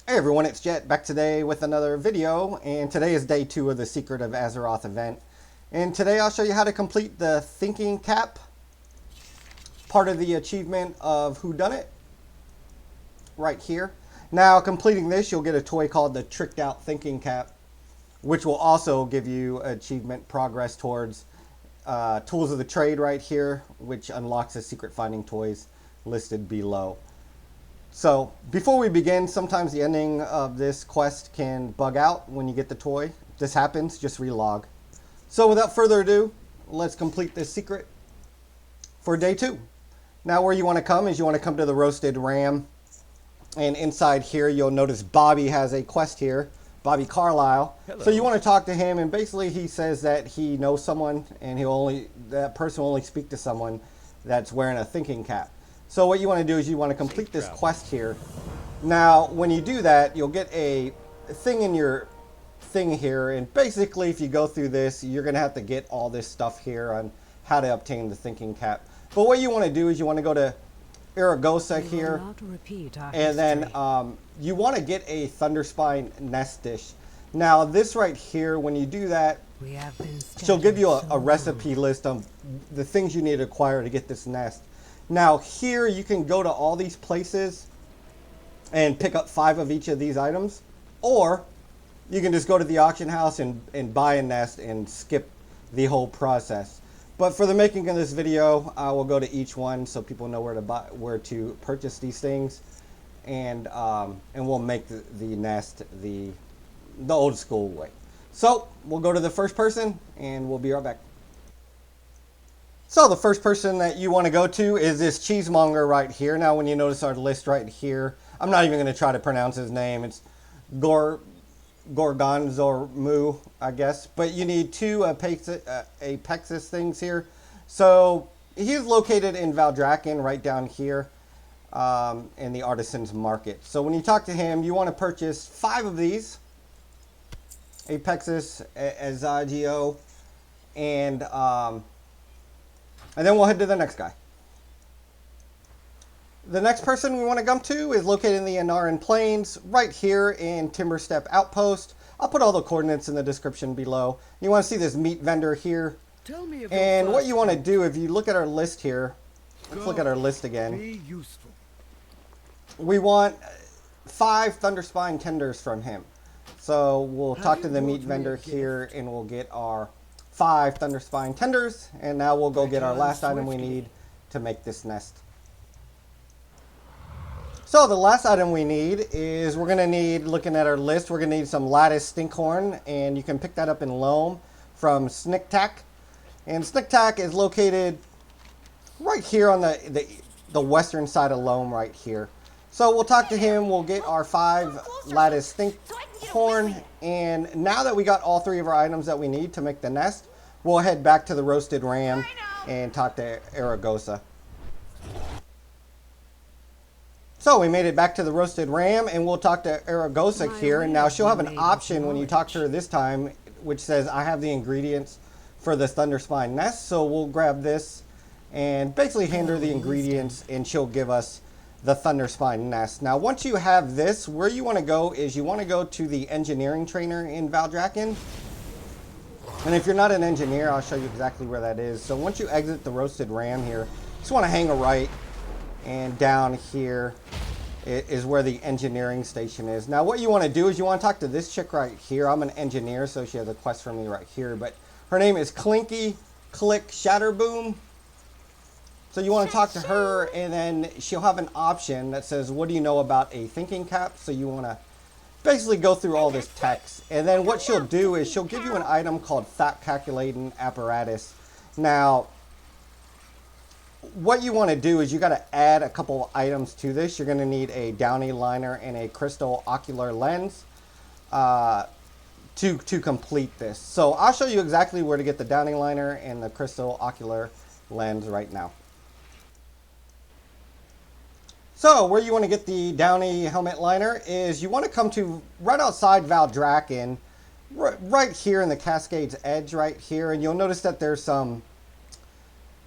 Hey everyone, it's Jet back today with another video, and today is day 2 of the Secretive Azeroth event. And today I'll show you how to complete the thinking cap, part of the achievement of Whodunit, right here. Now completing this, you'll get a toy called the Tricked Out Thinking Cap, which will also give you achievement progress towards Tools of the Trade right here, which unlocks the secret finding toys listed below. So before we begin, sometimes the ending of this quest can bug out when you get the toy. If this happens, just relog. So without further ado, let's complete this secret for day 2. Now where you want to come is you want to come to the Roasted Ram. And inside here, you'll notice Bobby has a quest here, Bobby Carlisle. Hello. So you want to talk to him, and basically he says that he knows someone, and that person will only speak to someone that's wearing a thinking cap. So what you want to do is you want to complete this quest here. Now, when you do that, you'll get a thing in your thing here. And basically, if you go through this, you're going to have to get all this stuff here on how to obtain the thinking cap. But what you want to do is you want to go to Erugosa here. And then you want to get a Thunderspine nest dish. Now, this right here, when you do that, she'll give you a recipe list of the things you need to acquire to get this nest. Now here you can go to all these places and pick up 5 of each of these items, or you can just go to the auction house and buy a nest and skip the whole process. But for the making of this video, I will go to each one so people know where to purchase these things, and we'll make the nest the old school way. So we'll go to the first person and we'll be right back. So the first person that you want to go to is this cheesemonger right here. Now when you notice our list right here, I'm not even going to try to pronounce his name. It's Gorgonzormu, I guess. But you need 2 Apexis things here. So he's located in Valdrakken right down here in the Artisan's Market. So when you talk to him, you want to purchase 5 of these. Apexis, Asiago, and then we'll head to the next guy. The next person we want to come to is located in the Ohn'ahran Plains, right here in Timberstep Outpost. I'll put all the coordinates in the description below. You want to see this meat vendor here. And what you want to do, if you look at our list here, let's look at our list again. We want 5 Thunderspine tenders from him. So we'll talk to the meat vendor here and we'll get our 5 Thunderspine tenders, and now we'll go get our last item we need to make this nest. So the last item we need is we're going to need, looking at our list, we're going to need some Latticed Stinkhorn, and you can pick that up in Loam from Sniktak. And Sniktak is located right here on the western side of Loam right here. So we'll talk to him, we'll get our 5 Latticed Stinkhorn, and now that we got all 3 of our items that we need to make the nest, we'll head back to the Roasted Ram and talk to Erugosa. So we made it back to the Roasted Ram, and we'll talk to Erugosa here, and now she'll have an option when you talk to her this time, which says, I have the ingredients for the Thunderspine nest, so we'll grab this and basically hand her the ingredients, and she'll give us the Thunderspine nest. Now once you have this, where you want to go is you want to go to the engineering trainer in Valdrakken. And if you're not an engineer, I'll show you exactly where that is. So once you exit the Roasted Ram here, just want to hang a right, and down here is where the engineering station is. Now what you want to do is you want to talk to this chick right here. I'm an engineer, so she has a quest for me right here, but her name is Clinky Click Shatterboom. So you want to talk to her, and then she'll have an option that says, what do you know about a thinking cap? So you want to basically go through all this text. And then what she'll do is she'll give you an item called Thought Calculating Apparatus. Now, what you want to do is you got to add a couple items to this. You're going to need a downy liner and a crystal ocular lens to complete this. So I'll show you exactly where to get the downy liner and the crystal ocular lens right now. So where you want to get the downy helmet liner is you want to come to right outside Valdrakken, right here in the Cascade's edge right here, and you'll notice that there's some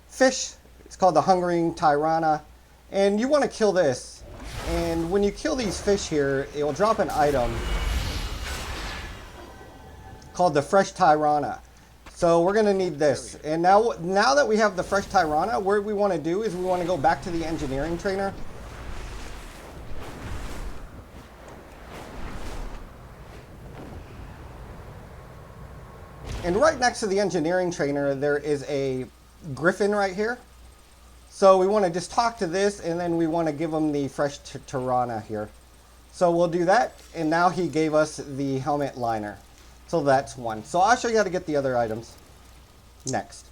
fish. It's called the Hungering Tyranna, and you want to kill this. And when you kill these fish here, it will drop an item called the Fresh Tirana. So we're going to need this. And now that we have the Fresh Tirana, what we want to do is we want to go back to the engineering trainer. And right next to the engineering trainer, there is a griffin right here. So we want to just talk to this, and then we want to give him the Fresh Tirana here. So we'll do that, and now he gave us the helmet liner. So that's one. So I'll show you how to get the other items next.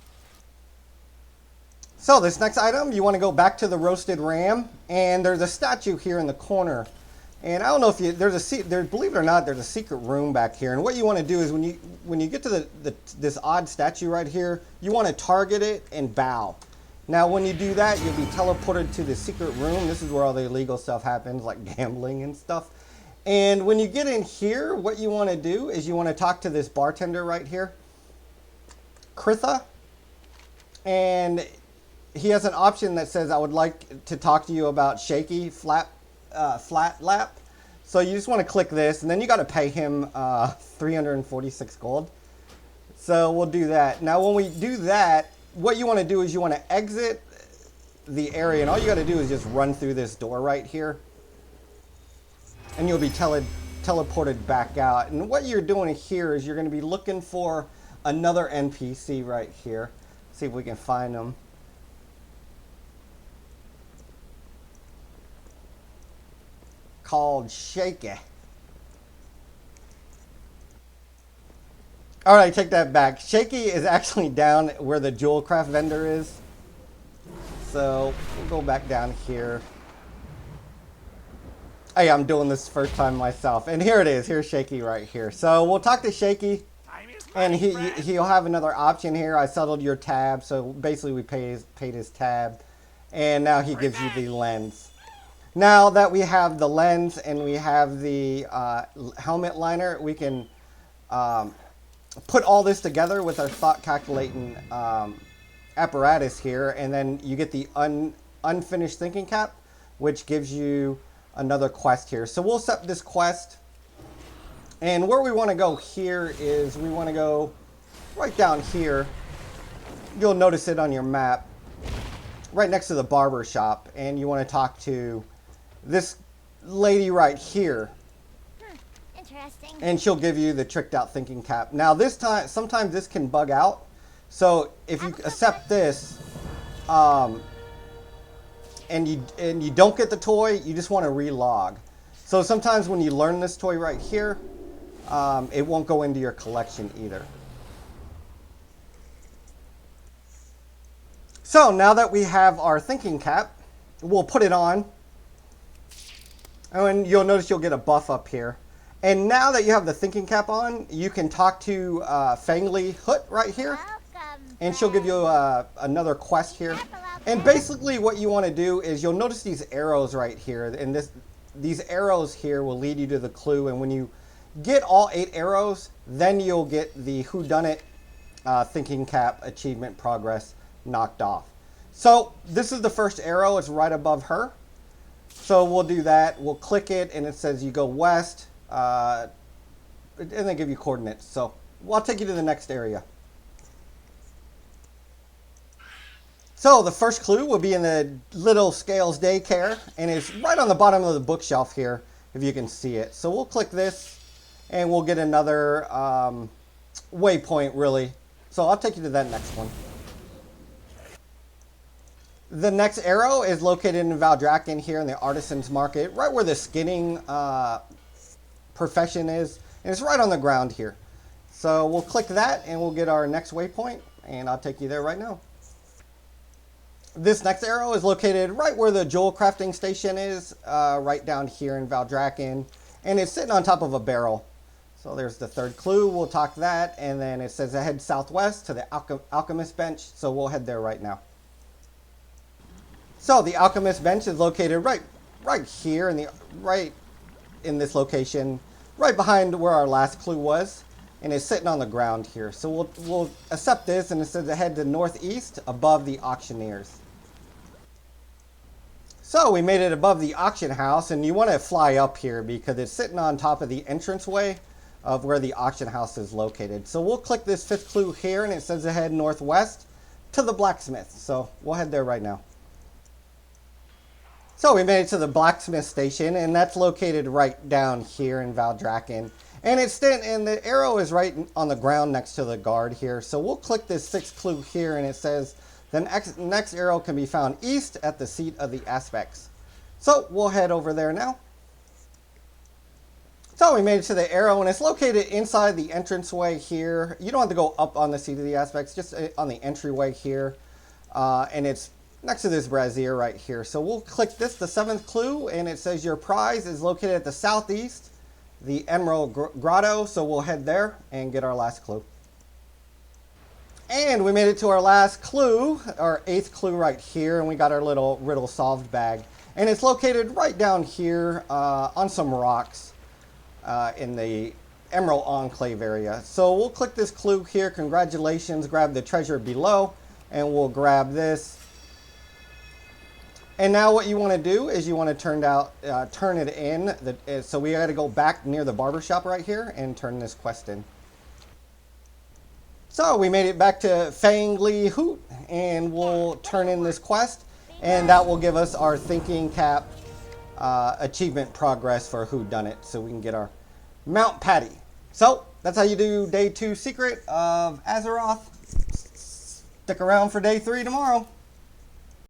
So this next item, you want to go back to the roasted ram, and there's a statue here in the corner. And I don't know if you, believe it or not, there's a secret room back here. And what you want to do is when you get to this odd statue right here, you want to target it and bow. Now, when you do that, you'll be teleported to the secret room. This is where all the illegal stuff happens, like gambling and stuff. And when you get in here, what you want to do is you want to talk to this bartender right here, Kritha. And he has an option that says, I would like to talk to you about shaky flat lap. So you just want to click this, and then you got to pay him 346 gold. So we'll do that. Now, when we do that, what you want to do is you want to exit the area, and all you got to do is just run through this door right here, and you'll be teleported back out. And what you're doing here is you're going to be looking for another NPC right here. See if we can find them. Called Shaky. Alright, take that back. Shaky is actually down where the jewel craft vendor is. So we'll go back down here. Hey, I'm doing this first time myself. And here it is. Here's Shaky right here. So we'll talk to Shaky. And he'll have another option here. I settled your tab. So basically we paid his tab. And now he gives you the lens. Now that we have the lens and we have the helmet liner, we can put all this together with our thought calculating apparatus here, and then you get the unfinished thinking cap, which gives you another quest here. So we'll set this quest, and where we want to go here is we want to go right down here. You'll notice it on your map, right next to the barber shop, and you want to talk to this lady right here. Interesting. And she'll give you the tricked out thinking cap. Now this time, sometimes this can bug out. So if you accept this, and you don't get the toy, you just want to relog. So sometimes when you learn this toy right here, it won't go into your collection either. So now that we have our thinking cap, we'll put it on. And you'll notice you'll get a buff up here. And now that you have the thinking cap on, you can talk to Fangli Hut right here. Welcome, And she'll give you another quest here. And basically what you want to do is you'll notice these arrows right here. And these arrows here will lead you to the clue. And when you get all 8 arrows, then you'll get the whodunit thinking cap achievement progress knocked off. So this is the first arrow. It's right above her. So we'll do that. We'll click it, and it says you go west, and they give you coordinates. So I'll take you to the next area. So the first clue will be in the Little Scales Daycare, and it's right on the bottom of the bookshelf here, if you can see it. So we'll click this, and we'll get another waypoint, really. So I'll take you to that next one. The next arrow is located in Valdrakken here in the Artisans Market, right where the skinning profession is. And it's right on the ground here. So we'll click that and we'll get our next waypoint, and I'll take you there right now. This next arrow is located right where the jewel crafting station is, right down here in Valdrakken. And it's sitting on top of a barrel. So there's the third clue. We'll talk that. And then it says head southwest to the Alchemist Bench. So we'll head there right now. So the Alchemist Bench is located right here right in this location, right behind where our last clue was, and it's sitting on the ground here. So we'll accept this, and it says to head to northeast above the auctioneers. So we made it above the auction house, and you want to fly up here because it's sitting on top of the entranceway of where the auction house is located. So we'll click this 5th clue here, and it says to head northwest to the blacksmith. So we'll head there right now. So we made it to the blacksmith station, and that's located right down here in Valdrakken. And the arrow is right on the ground next to the guard here. So we'll click this 6th clue here, and it says the next arrow can be found east at the seat of the aspects. So we'll head over there now. So we made it to the arrow, and it's located inside the entranceway here. You don't have to go up on the seat of the aspects, just on the entryway here. And it's next to this brazier right here. So we'll click this, the 7th clue, and it says your prize is located at the southeast, the Emerald Grotto. So we'll head there and get our last clue. And we made it to our last clue, our 8th clue right here, and we got our little riddle solved bag. And it's located right down here on some rocks in the Emerald Enclave area. So we'll click this clue here, congratulations, grab the treasure below, and we'll grab this. And now what you want to do is you want to turn it in. So we got to go back near the barber shop right here and turn this quest in. So we made it back to Fangli Hoot, and we'll turn in this quest, and that will give us our thinking cap achievement progress for Who Done It, so we can get our Mount Patty. So that's how you do day 2 secret of Azeroth. Stick around for day 3 tomorrow.